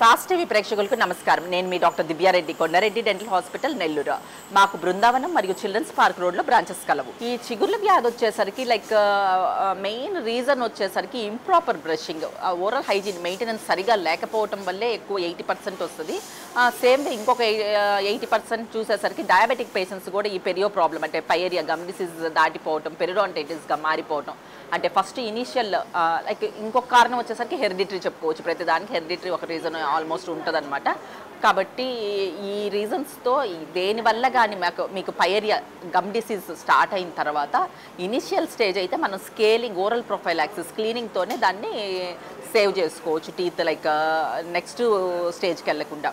Sauce TV ప్రేక్షకులకు నమస్కారం. నేను మీ doctor Divya Reddy, Konda Reddy dental hospital, Nellore. మాకు బృందావనం మరియు చిల్డ్రన్స్ పార్క్ రోడ్లో బ్రాంచెస్ కలవు. ఈ చిగుర్ల వ్యాధి వచ్చేసరికి మెయిన్ రీజన్ వచ్చేసరికి improper brushing, oral hygiene maintenance సరిగా లేకపోవటం వల్లే ఎక్కువ 80% వస్తుంది. సేమ్ ఇంకొక 80% చూసేసరికి డయాబెటిక్ పేషెంట్స్ కూడా ఈ పెరియో ప్రాబ్లం అంటే పైరియా గమ్ డిసీజ్ దాటిపోవటం, పెరిడాంటైటిస్గా మారిపోవటం. అంటే ఫస్ట్ ఇనీషియల్ ఇంకొక కారణం వచ్చేసరికి హెరిడిటరీ చెప్పుకోవచ్చు. ప్రతిదానికి హెరిడిటరీ ఒక రీజన్ ఆల్మోస్ట్ ఉంటుందన్నమాట. కాబట్టి ఈ రీజన్స్తో దేనివల్ల కానీ మీకు పైరియా గమ్ డిసీజ్ స్టార్ట్ అయిన తర్వాత ఇనిషియల్ స్టేజ్ అయితే మనం స్కేలింగ్, ఓరల్ ప్రొఫైలాక్సిస్, క్లీనింగ్తోనే దాన్ని సేవ్ చేసుకోవచ్చు టీత్ నెక్స్ట్ స్టేజ్కి వెళ్ళకుండా.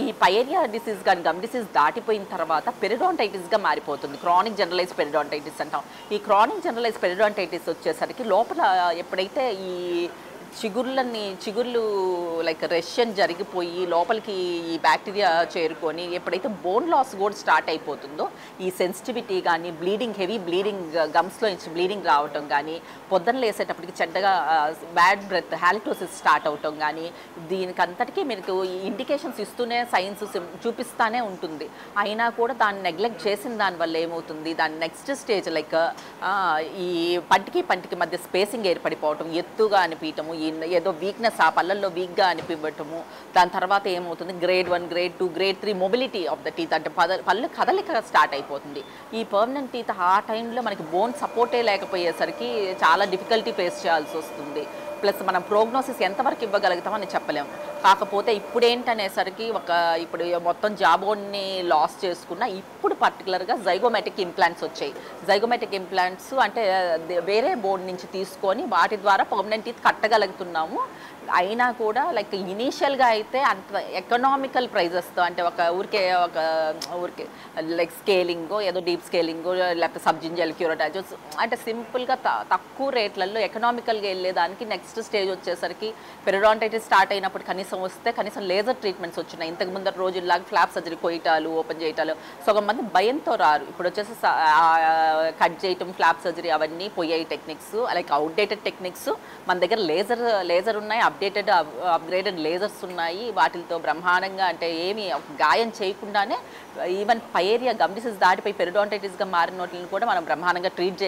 ఈ పైరియా డిసీజ్ కానీ గమ్ డిసీజ్ దాటిపోయిన తర్వాత పెరిడాంటైటిస్గా మారిపోతుంది. క్రానిక్ జనరలైజ్ పెరిడాంటైటిస్ అంటాం. ఈ క్రానిక్ జనరలైజ్ పెరిడాంటైటిస్ వచ్చేసరికి లోపల ఎప్పుడైతే ఈ చిగుర్లు రెషన్ జరిగిపోయి లోపలికి ఈ బ్యాక్టీరియా చేరుకొని ఎప్పుడైతే బోన్ లాస్ కూడా స్టార్ట్ అయిపోతుందో ఈ సెన్సిటివిటీ కానీ బ్లీడింగ్, హెవీ బ్లీడింగ్, గమ్స్లో నుంచి బ్లీడింగ్ రావటం కానీ, పొద్దున లేసేటప్పటికి చెడ్డగా బ్యాడ్ బ్రెత్, హాలిటోసిస్ స్టార్ట్ అవటం కానీ, దీనికంతటికీ మీకు ఇండికేషన్స్ ఇస్తూనే సైన్స్ చూపిస్తూనే ఉంటుంది. అయినా కూడా దాన్ని నెగ్లెక్ట్ చేసిన దానివల్ల ఏమవుతుంది, దాని నెక్స్ట్ స్టేజ్ ఈ పంటికి మధ్య స్పేసింగ్ ఏర్పడిపోవటం, ఎత్తుగా అనిపించటము, ఏదో వీక్నెస్, ఆ పళ్ళల్లో వీక్గా అనిపించటము. దాని తర్వాత ఏమవుతుంది, grade 1, grade 2, grade 3 mobility of the teeth అంటే పళ్ళు కదలిక స్టార్ట్ అయిపోతుంది. ఈ పర్మనెంట్ టీత్ ఆ టైంలో మనకి బోన్ సపోర్టే లేకపోయేసరికి చాలా డిఫికల్టీ ఫేస్ చేయాల్సి వస్తుంది. ప్లస్ మనం ప్రోగ్నోసిస్ ఎంతవరకు ఇవ్వగలుగుతామని చెప్పలేము. కాకపోతే ఇప్పుడేంటనేసరికి ఇప్పుడు మొత్తం జాబోన్ని లాస్ చేసుకున్న ఇప్పుడు పర్టికులర్గా జైగోమెటిక్ ఇంప్లాంట్స్ వచ్చాయి. జైగోమెటిక్ ఇంప్లాంట్స్ అంటే వేరే బోన్ నుంచి తీసుకొని వాటి ద్వారా పర్మనెంట్ టీత్ కట్టగలుగుతున్నాము. అయినా కూడా ఇనీషియల్గా అయితే అంత ఎకనామికల్ ప్రైజెస్తో అంటే ఊరికే స్కేలింగో, ఏదో డీప్ స్కేలింగో, లేకపోతే సబ్జింజల్ క్యూరోటాజోస్ అంటే సింపుల్గా తక్కువ రేట్లలో ఎకనామికల్గా వెళ్ళేదానికి నెక్స్ట్ స్టేజ్ వచ్చేసరికి పెరిడాంటైటిస్ స్టార్ట్ అయినప్పుడు కనీసం లేజర్ ట్రీట్మెంట్స్ వచ్చినాయి. ఇంతకు ముందు రోజుల్లాగా ఫ్లాప్ సర్జరీ, కొయ్యటాలు, ఓపెన్ చేయటాలు సగం మంది భయంతో రారు. ఇప్పుడు వచ్చేసి కట్ చేయటం, ఫ్లాప్ సర్జరీ అవన్నీ పోయాయి టెక్నిక్స్, అవుట్డేటెడ్ టెక్నిక్స్. మన దగ్గర లేజర్ ఉన్నాయి, అప్గ్రేడెడ్ లేజర్స్ ఉన్నాయి. వాటితో బ్రహ్మాండంగా అంటే ఏమి గాయం చేయకుండానే ఈవెన్ పైరియా గమ్ డిసీజ్ దాటిపోయి పెరిడాంటైటిస్గా మారిన వాటిని కూడా మనం బ్రహ్మాండంగా ట్రీట్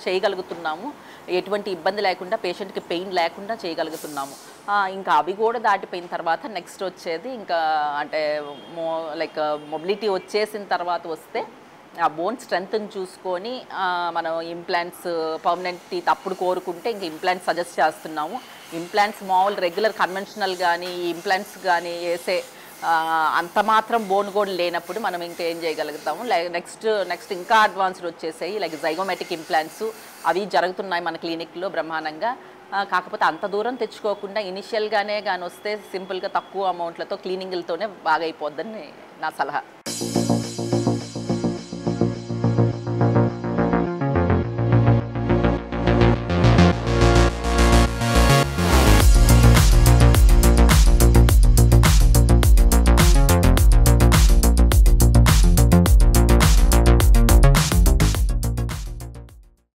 చేయగలుగుతున్నాము. ఎటువంటి ఇబ్బంది లేకుండా, పేషెంట్కి పెయిన్ లేకుండా చేయగలుగుతున్నాము. ఇంకా అవి కూడా దాటిపోయిన తర్వాత నెక్స్ట్ వచ్చేది ఇంకా అంటే మొబిలిటీ వచ్చేసిన తర్వాత వస్తే ఆ బోన్ స్ట్రెంగ్త్ని చూసుకొని మనం ఇంప్లాంట్స్, పర్మనెంట్ టీత్ అప్పుడు కోరుకుంటే ఇంకా ఇంప్లాంట్స్ సజెస్ట్ చేస్తున్నాము. ఇంప్లాంట్స్ మామూలు రెగ్యులర్ కన్వెన్షనల్ కానీ ఇంప్లాంట్స్ కానీ వేసే అంత మాత్రం బోన్ కూడా లేనప్పుడు మనం ఇంకా ఏం చేయగలుగుతాము. నెక్స్ట్ ఇంకా అడ్వాన్స్డ్ వచ్చేసాయి జైగోమెటిక్ ఇంప్లాంట్స్. అవి జరుగుతున్నాయి మన క్లినిక్లో బ్రహ్మాండంగా. కాకపోతే అంత దూరం తెచ్చుకోకుండా ఇనిషియల్గానే కానీ వస్తే సింపుల్గా తక్కువ అమౌంట్లతో క్లీనింగ్లతోనే బాగా అయిపోద్దని నా సలహా.